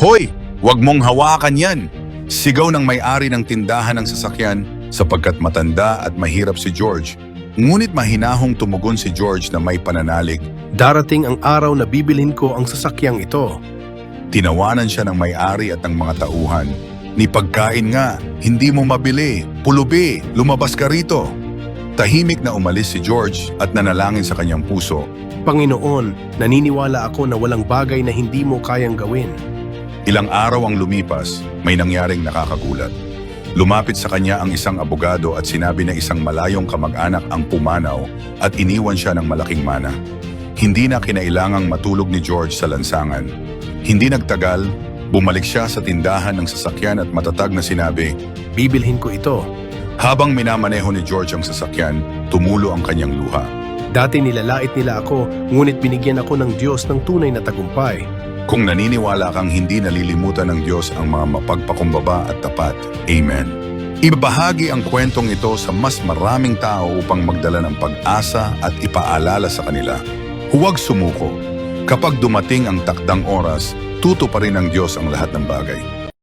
Hoy! Huwag mong hawakan yan! Sigaw ng may-ari ng tindahan ng sasakyan sapagkat matanda at mahirap si George. Ngunit mahinahong tumugon si George na may pananalig. Darating ang araw na bibilhin ko ang sasakyang ito. Tinawanan siya ng may-ari at ng mga tauhan. Ni pagkain nga, hindi mo mabili, pulubi, lumabas ka rito. Tahimik na umalis si George at nanalangin sa kanyang puso. Panginoon, naniniwala ako na walang bagay na hindi mo kayang gawin. Ilang araw ang lumipas, may nangyaring nakakagulat. Lumapit sa kanya ang isang abogado at sinabi na isang malayong kamag-anak ang pumanaw at iniwan siya ng malaking mana. Hindi na kinailangang matulog ni George sa lansangan. Hindi nagtagal, bumalik siya sa tindahan ng sasakyan at matatag na sinabi, Bibilhin ko ito. habang minamaneho ni George ang sasakyan, tumulo ang kanyang luha. Dati nilalait nila ako, ngunit binigyan ako ng Diyos ng tunay na tagumpay. Kung naniniwala kang hindi nalilimutan ng Diyos ang mga mapagpakumbaba at tapat. Amen. Ibahagi ang kwentong ito sa mas maraming tao upang magdala ng pag-asa at ipaalala sa kanila. Huwag sumuko. Kapag dumating ang takdang oras, tuto pa rin ng Diyos ang lahat ng bagay.